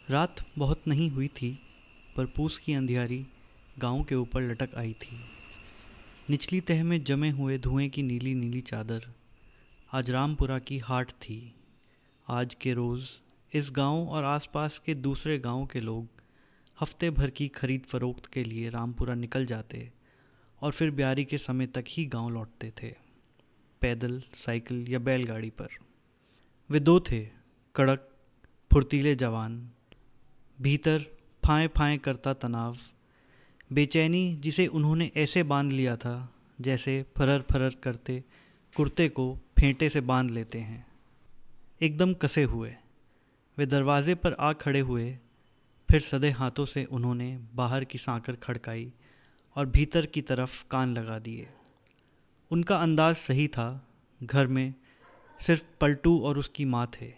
रात बहुत नहीं हुई थी, पर पूस की अंधियारी गांव के ऊपर लटक आई थी। निचली तह में जमे हुए धुएं की नीली नीली चादर। आज रामपुरा की हाट थी। आज के रोज़ इस गांव और आसपास के दूसरे गांव के लोग हफ्ते भर की खरीद फरोख्त के लिए रामपुरा निकल जाते और फिर ब्यारी के समय तक ही गांव लौटते थे, पैदल, साइकिल या बैलगाड़ी पर। वे दो थे, कड़क फुर्तीले जवान। भीतर फाएं फाएं करता तनाव, बेचैनी जिसे उन्होंने ऐसे बांध लिया था जैसे फरर फरर करते कुर्ते को फेंटे से बांध लेते हैं। एकदम कसे हुए वे दरवाजे पर आ खड़े हुए। फिर सधे हाथों से उन्होंने बाहर की सांकर खड़काई और भीतर की तरफ कान लगा दिए। उनका अंदाज सही था। घर में सिर्फ पलटू और उसकी माँ थे।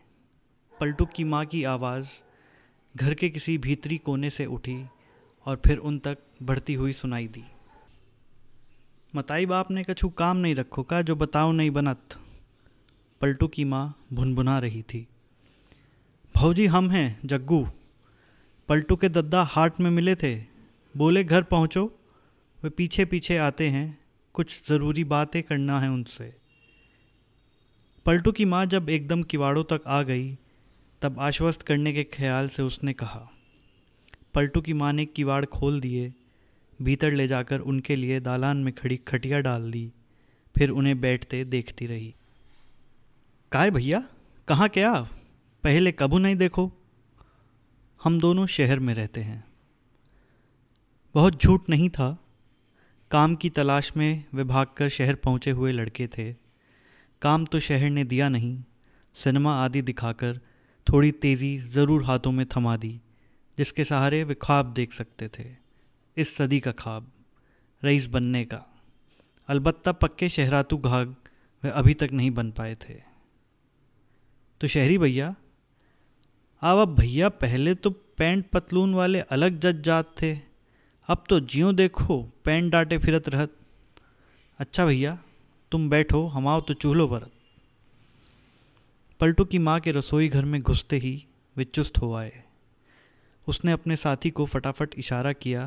पलटू की माँ की आवाज़ घर के किसी भीतरी कोने से उठी और फिर उन तक बढ़ती हुई सुनाई दी। मताई बाप ने कछु काम नहीं रखो का जो बताओ नहीं बनत। पलटू की माँ भुनभुना रही थी। भौजी हम हैं जग्गू। पलटू के दद्दा हाट में मिले थे, बोले घर पहुँचो। वे पीछे पीछे आते हैं, कुछ ज़रूरी बातें करना है उनसे। पलटू की माँ जब एकदम किवाड़ों तक आ गई तब आश्वस्त करने के ख्याल से उसने कहा। पलटू की माँ ने किवाड़ खोल दिए, भीतर ले जाकर उनके लिए दालान में खड़ी खटिया डाल दी। फिर उन्हें बैठते देखती रही। काय भैया, कहाँ क्या? पहले कभू नहीं देखो। हम दोनों शहर में रहते हैं। बहुत झूठ नहीं था। काम की तलाश में वे भागकर शहर पहुँचे हुए लड़के थे। काम तो शहर ने दिया नहीं, सिनेमा आदि दिखाकर थोड़ी तेज़ी ज़रूर हाथों में थमा दी, जिसके सहारे वे ख्वाब देख सकते थे। इस सदी का ख्वाब, रईस बनने का। अलबत्ता पक्के शहरातू घाघ वे अभी तक नहीं बन पाए थे। तो शहरी भैया, अब भैया पहले तो पैंट पतलून वाले अलग जज जात थे, अब तो जियो देखो पैंट डांटे फिरत रहत। अच्छा भैया तुम बैठो, हम आओ तो चूल्हो भरत। पलटू की माँ के रसोई घर में घुसते ही वे चुस्त हो आए। उसने अपने साथी को फटाफट इशारा किया।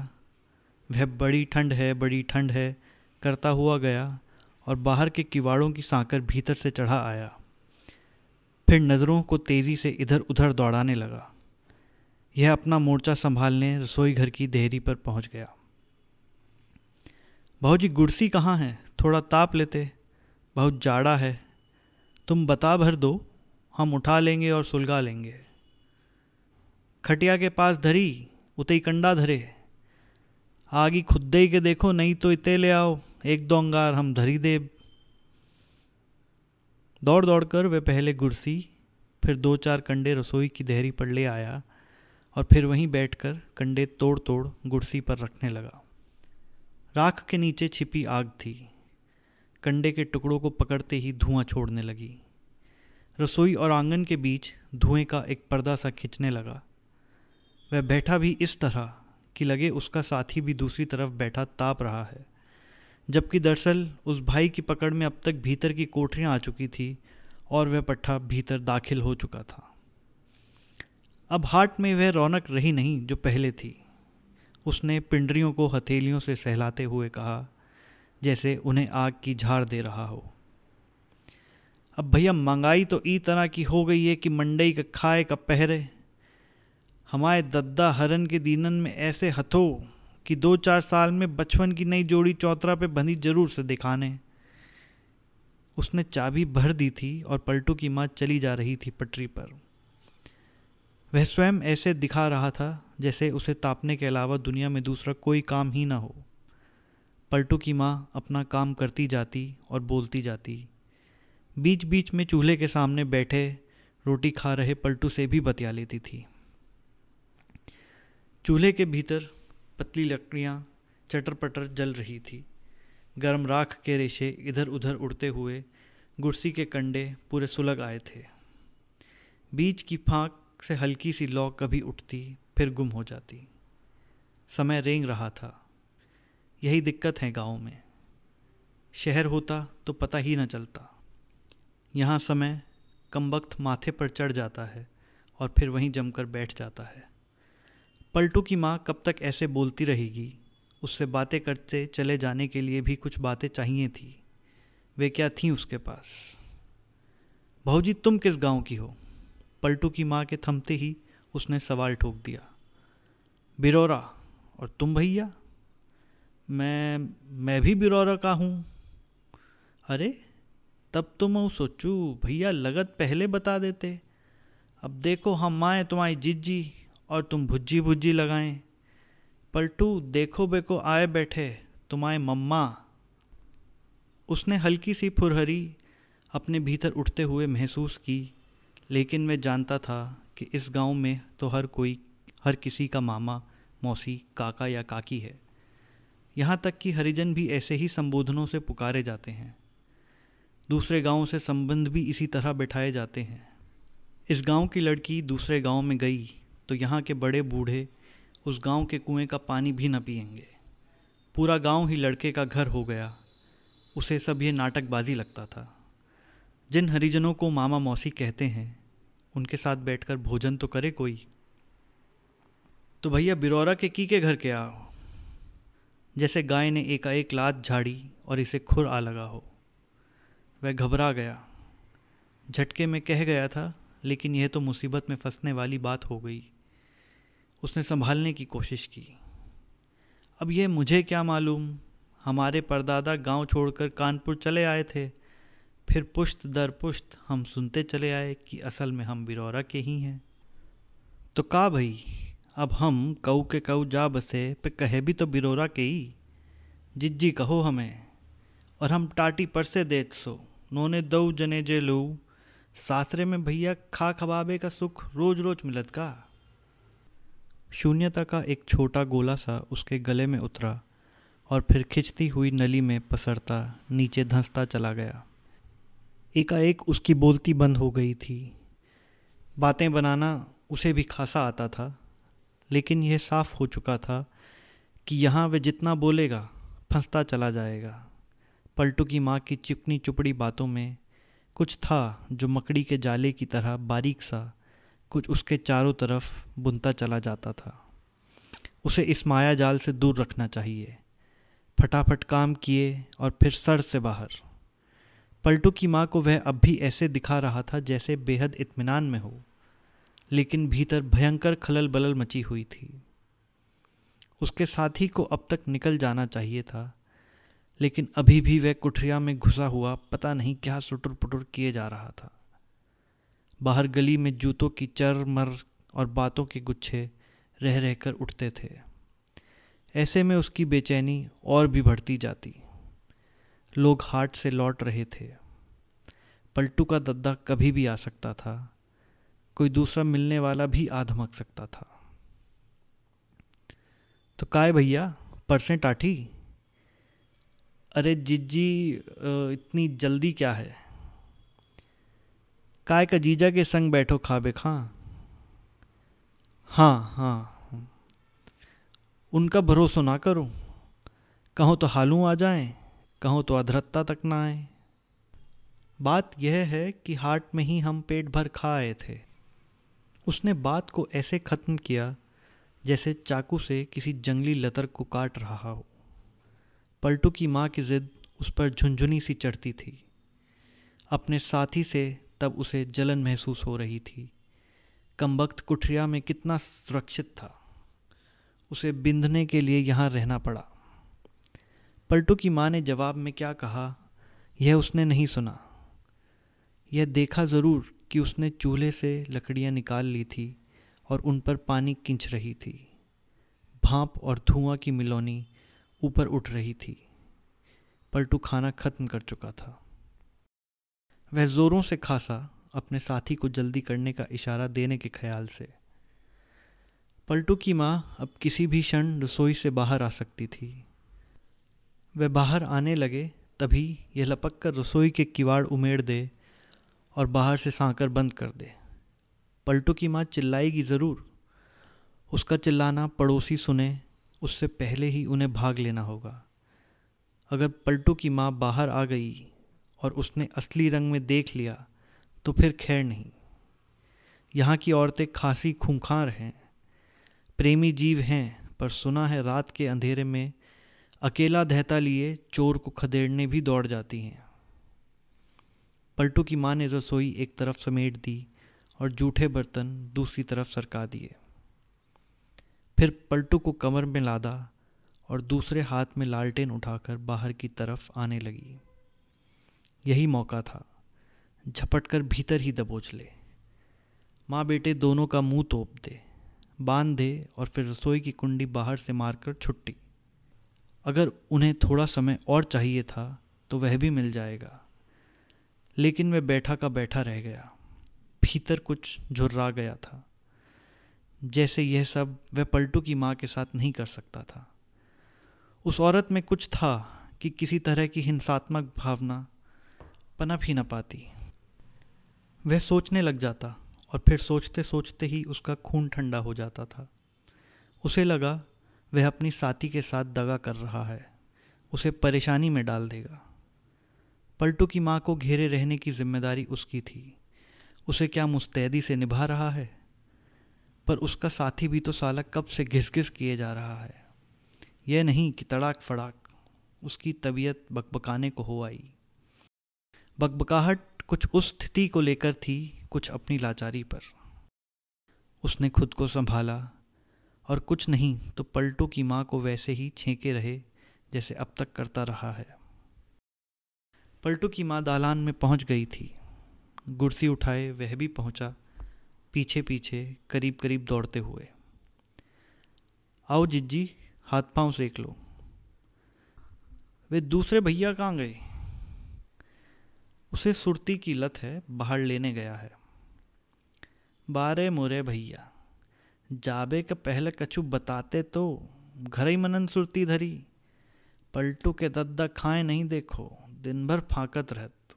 वह बड़ी ठंड है, बड़ी ठंड है करता हुआ गया और बाहर के किवाड़ों की सांकर भीतर से चढ़ा आया। फिर नज़रों को तेज़ी से इधर उधर दौड़ाने लगा। यह अपना मोर्चा संभालने रसोई घर की देहरी पर पहुंच गया। भाऊजी गुड़सी कहाँ है? थोड़ा ताप लेते, बहुत जाड़ा है। तुम बता भर दो, हम उठा लेंगे और सुलगा लेंगे। खटिया के पास धरी, उतई कंडा धरे। आगी खुद्दे के देखो, नहीं तो इते ले आओ, एक दो अंगार हम धरी देब। दौड़ दौड़ कर वे पहले गुड़सी, फिर दो चार कंडे रसोई की देहरी पर ले आया और फिर वहीं बैठकर कंडे तोड़ तोड़ गुड़सी पर रखने लगा। राख के नीचे छिपी आग थी। कंडे के टुकड़ों को पकड़ते ही धुआं छोड़ने लगी। रसोई और आंगन के बीच धुएं का एक पर्दा सा खिंचने लगा। वह बैठा भी इस तरह कि लगे उसका साथी भी दूसरी तरफ बैठा ताप रहा है, जबकि दरअसल उस भाई की पकड़ में अब तक भीतर की कोठरियाँ आ चुकी थी और वह पट्टा भीतर दाखिल हो चुका था। अब हाट में वह रौनक रही नहीं जो पहले थी। उसने पिंडरियों को हथेलियों से सहलाते हुए कहा, जैसे उन्हें आग की झाड़ दे रहा हो। अब भैया महंगाई तो ई तरह की हो गई है कि मंडई का खाए का पहरे। हमारे दद्दा हरन के दीनन में ऐसे हथो कि 2-4 साल में बचपन की नई जोड़ी चौतरा पे बंधी जरूर से दिखाने। उसने चाबी भर दी थी और पलटू की माँ चली जा रही थी पटरी पर। वह स्वयं ऐसे दिखा रहा था जैसे उसे तापने के अलावा दुनिया में दूसरा कोई काम ही ना हो। पलटू की माँ अपना काम करती जाती और बोलती जाती। बीच बीच में चूल्हे के सामने बैठे रोटी खा रहे पलटू से भी बतिया लेती थी। चूल्हे के भीतर पतली लकड़ियाँ चटर पटर जल रही थी। गर्म राख के रेशे इधर उधर उड़ते हुए गुड़सी के कंडे पूरे सुलग आए थे। बीच की फाँक से हल्की सी लौ कभी उठती फिर गुम हो जाती। समय रेंग रहा था। यही दिक्कत है गाँव में। शहर होता तो पता ही न चलता। यहाँ समय कमबख्त माथे पर चढ़ जाता है और फिर वहीं जमकर बैठ जाता है। पलटू की माँ कब तक ऐसे बोलती रहेगी? उससे बातें करते चले जाने के लिए भी कुछ बातें चाहिए थी। वे क्या थीं उसके पास? भाऊजी, तुम किस गांव की हो? पलटू की माँ के थमते ही उसने सवाल ठोक दिया। बिरौरा। और तुम भैया? मैं भी बिरौरा का हूँ। अरे, तब तो मैं सोचूं भैया लगत पहले बता देते। अब देखो हम आए तुम्हारी जिज्जी और तुम भुज्जी भुज्जी लगाएं। पलटू देखो बेको आए बैठे तुम्हारे मम्मा। उसने हल्की सी फुरहरी अपने भीतर उठते हुए महसूस की, लेकिन वह जानता था कि इस गांव में तो हर किसी का मामा, मौसी, काका या काकी है। यहाँ तक कि हरिजन भी ऐसे ही संबोधनों से पुकारे जाते हैं। दूसरे गांवों से संबंध भी इसी तरह बैठाए जाते हैं। इस गांव की लड़की दूसरे गांव में गई तो यहाँ के बड़े बूढ़े उस गांव के कुएं का पानी भी न पिएंगे। पूरा गांव ही लड़के का घर हो गया। उसे सब ये नाटकबाजी लगता था। जिन हरिजनों को मामा मौसी कहते हैं उनके साथ बैठकर भोजन तो करे कोई। तो भैया बिरौरा के घर के आओ। जैसे गाय ने एकाएक लात झाड़ी और इसे खुर आ लगा हो। वह घबरा गया। झटके में कह गया था, लेकिन यह तो मुसीबत में फंसने वाली बात हो गई। उसने संभालने की कोशिश की। अब यह मुझे क्या मालूम, हमारे परदादा गांव छोड़कर कानपुर चले आए थे। फिर पुश्त दर पुश्त हम सुनते चले आए कि असल में हम बिरौरा के ही हैं। तो का भई, अब हम कऊ के कऊ जा बसे पे कहे भी तो बिरौरा के ही। जिज्जी कहो हमें, और हम टाटी पर से देत सो नोने दऊ जने जे लू। सासरे में भैया खा खबाबे का सुख रोज रोज मिलत का। शून्यता का एक छोटा गोला सा उसके गले में उतरा और फिर खिंचती हुई नली में पसरता नीचे धंसता चला गया। एकाएक उसकी बोलती बंद हो गई थी। बातें बनाना उसे भी खासा आता था, लेकिन यह साफ हो चुका था कि यहाँ वह जितना बोलेगा फंसता चला जाएगा। पलटू की माँ की चिकनी चुपड़ी बातों में कुछ था जो मकड़ी के जाले की तरह बारीक सा कुछ उसके चारों तरफ बुनता चला जाता था। उसे इस माया जाल से दूर रखना चाहिए। फटाफट काम किए और फिर सर से बाहर। पलटू की माँ को वह अब भी ऐसे दिखा रहा था जैसे बेहद इत्मीनान में हो, लेकिन भीतर भयंकर खलल बलल मची हुई थी। उसके साथी को अब तक निकल जाना चाहिए था, लेकिन अभी भी वह कुठरिया में घुसा हुआ पता नहीं क्या सुटुर पुटुर किए जा रहा था। बाहर गली में जूतों की चर मर और बातों के गुच्छे रह रहकर उठते थे। ऐसे में उसकी बेचैनी और भी बढ़ती जाती। लोग हाट से लौट रहे थे। पलटू का दद्दा कभी भी आ सकता था। कोई दूसरा मिलने वाला भी आ धमक सकता था। तो काय भैया, परसें टाठी? अरे जिज्जी, इतनी जल्दी क्या है? काय का जीजा के संग बैठो खाबे खां। हाँ हाँ, उनका भरोसा ना करो। कहो तो हालू आ जाएं, कहो तो अधरत्ता तक ना आए। बात यह है कि हाट में ही हम पेट भर खा आए थे। उसने बात को ऐसे ख़त्म किया जैसे चाकू से किसी जंगली लतर को काट रहा हो। पलटू की माँ की ज़िद उस पर झुंझुनी सी चढ़ती थी। अपने साथी से तब उसे जलन महसूस हो रही थी। कमबख्त कुठरिया में कितना सुरक्षित था। उसे बिंधने के लिए यहाँ रहना पड़ा। पलटू की माँ ने जवाब में क्या कहा यह उसने नहीं सुना। यह देखा ज़रूर कि उसने चूल्हे से लकड़ियाँ निकाल ली थी और उन पर पानी किंच रही थी। भाप और धुआं की मिलौनी ऊपर उठ रही थी। पलटू खाना खत्म कर चुका था। वह ज़ोरों से खासा अपने साथी को जल्दी करने का इशारा देने के ख्याल से। पलटू की माँ अब किसी भी क्षण रसोई से बाहर आ सकती थी। वह बाहर आने लगे तभी यह लपक कर रसोई के किवाड़ उमेड़ दे और बाहर से सांकर बंद कर दे। पलटू की माँ चिल्लाएगी ज़रूर। उसका चिल्लाना पड़ोसी सुने उससे पहले ही उन्हें भाग लेना होगा। अगर पलटू की माँ बाहर आ गई और उसने असली रंग में देख लिया तो फिर खैर नहीं। यहाँ की औरतें खासी खूंखार हैं। प्रेमी जीव हैं, पर सुना है रात के अंधेरे में अकेला दहता लिए चोर को खदेड़ने भी दौड़ जाती हैं। पलटू की माँ ने रसोई एक तरफ समेट दी और जूठे बर्तन दूसरी तरफ सरका दिए। फिर पलटू को कमर में लादा और दूसरे हाथ में लालटेन उठाकर बाहर की तरफ आने लगी। यही मौका था, झपटकर भीतर ही दबोच ले। माँ बेटे दोनों का मुंह तोप दे, बांध दे और फिर रसोई की कुंडी बाहर से मारकर छुट्टी। अगर उन्हें थोड़ा समय और चाहिए था तो वह भी मिल जाएगा, लेकिन वह बैठा का बैठा रह गया। भीतर कुछ झुर्रा गया था, जैसे यह सब वह पलटू की माँ के साथ नहीं कर सकता था। उस औरत में कुछ था कि किसी तरह की हिंसात्मक भावना पनप ही न पाती। वह सोचने लग जाता और फिर सोचते सोचते ही उसका खून ठंडा हो जाता था। उसे लगा वह अपनी साथी के साथ दगा कर रहा है, उसे परेशानी में डाल देगा। पलटू की माँ को घेरे रहने की जिम्मेदारी उसकी थी। उसे क्या मुस्तैदी से निभा रहा है? पर उसका साथी भी तो साला कब से घिस घिस किए जा रहा है। यह नहीं कि तड़ाक फड़ाक उसकी तबीयत बकबकाने को हो आई। बकबकाहट कुछ उस स्थिति को लेकर थी, कुछ अपनी लाचारी पर। उसने खुद को संभाला और कुछ नहीं तो पलटू की माँ को वैसे ही छेंके रहे जैसे अब तक करता रहा है। पलटू की माँ दालान में पहुंच गई थी। कुर्सी उठाए वह भी पहुंचा, पीछे पीछे करीब करीब दौड़ते हुए। आओ जिज्जी, हाथ पांव सेक लो। वे दूसरे भैया कहाँ गए? उसे सुरती की लत है, बाहर लेने गया है। बारे मोरे भैया, जाबे के पहले कछु बताते तो घर ही मनन सुरती धरी। पलटू के दद्दा खाए नहीं देखो, दिन भर फाकत रहत।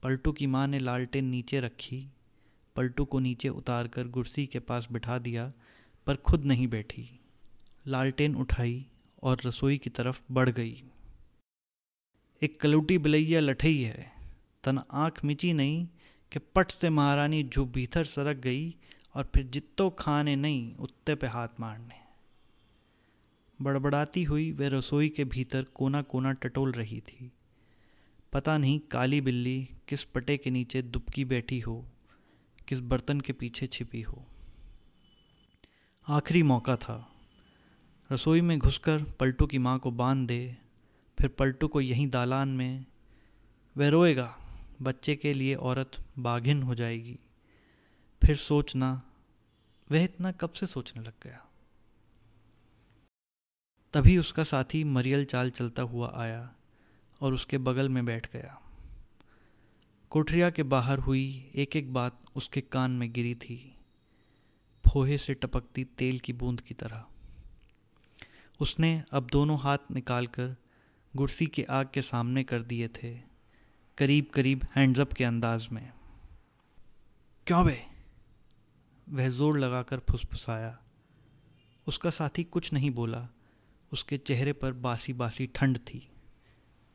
पलटू की माँ ने लालटेन नीचे रखी, पलटू को नीचे उतारकर कुर्सी के पास बिठा दिया, पर खुद नहीं बैठी। लालटेन उठाई और रसोई की तरफ बढ़ गई। एक कलौटी बिलैया लठई है, तन आँख मिची नहीं कि पट से महारानी जो भीतर सरक गई और फिर जित्तो खाने नहीं उत्ते पे हाथ मारने। बड़बड़ाती हुई वह रसोई के भीतर कोना कोना टटोल रही थी। पता नहीं काली बिल्ली किस पटे के नीचे दुबकी बैठी हो, किस बर्तन के पीछे छिपी हो। आखिरी मौका था। रसोई में घुसकर पलटू की माँ को बांध दे, फिर पलटू को यहीं दालान में। वह रोएगा, बच्चे के लिए औरत बाघिन हो जाएगी। फिर सोचना, वह इतना कब से सोचने लग गया। तभी उसका साथी मरियल चाल चलता हुआ आया और उसके बगल में बैठ गया। कोठरिया के बाहर हुई एक एक बात उसके कान में गिरी थी, फोहे से टपकती तेल की बूंद की तरह। उसने अब दोनों हाथ निकालकर कुर्सी के आग के सामने कर दिए थे, करीब करीब हैंड्स अप के अंदाज में। क्यों बे? वह जोर लगाकर फुसफुसाया। उसका साथी कुछ नहीं बोला। उसके चेहरे पर बासी बासी ठंड थी।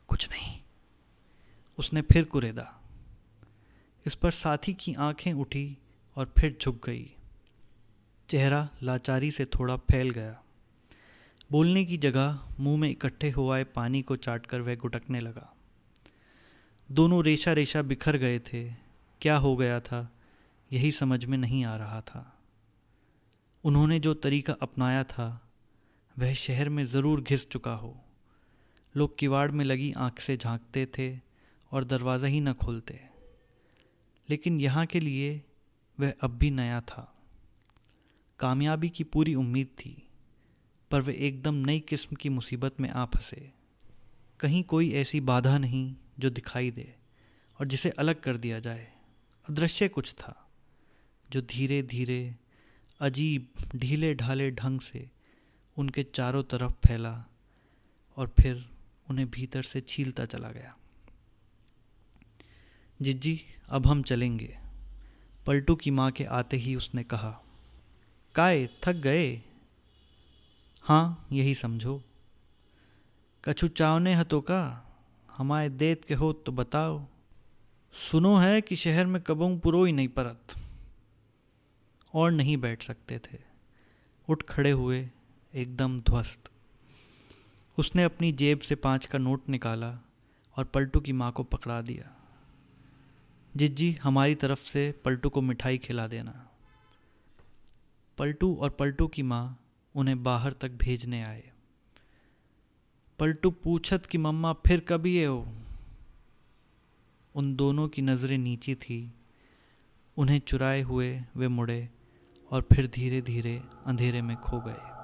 कुछ नहीं, उसने फिर कुरेदा। इस पर साथी की आंखें उठी और फिर झुक गई। चेहरा लाचारी से थोड़ा फैल गया। बोलने की जगह मुंह में इकट्ठे हो आए पानी को चाटकर वह गुटकने लगा। दोनों रेशा रेशा बिखर गए थे। क्या हो गया था यही समझ में नहीं आ रहा था। उन्होंने जो तरीका अपनाया था वह शहर में ज़रूर घिस चुका हो। लोग किवाड़ में लगी आंख से झांकते थे और दरवाज़ा ही न खोलते। लेकिन यहाँ के लिए वह अब भी नया था। कामयाबी की पूरी उम्मीद थी, पर वे एकदम नई किस्म की मुसीबत में आ फंसे। कहीं कोई ऐसी बाधा नहीं जो दिखाई दे और जिसे अलग कर दिया जाए। अदृश्य कुछ था जो धीरे धीरे अजीब ढीले ढाले ढंग से उनके चारों तरफ फैला और फिर उन्हें भीतर से छीलता चला गया। जिज्जी, अब हम चलेंगे। पलटू की माँ के आते ही उसने कहा। काय थक गए? हाँ, यही समझो। कछु चावने हतो का? हमारे देत के हो तो बताओ। सुनो है कि शहर में कबों पुरो ही नहीं परत। और नहीं बैठ सकते थे। उठ खड़े हुए, एकदम ध्वस्त। उसने अपनी जेब से 5 का नोट निकाला और पलटू की माँ को पकड़ा दिया। जिज्जी, हमारी तरफ से पलटू को मिठाई खिला देना। पलटू और पलटू की माँ उन्हें बाहर तक भेजने आए। पलटू पूछत कि मम्मा फिर कभी ये हो। उन दोनों की नज़रें नीची थी। उन्हें चुराए हुए वे मुड़े और फिर धीरे धीरे अंधेरे में खो गए।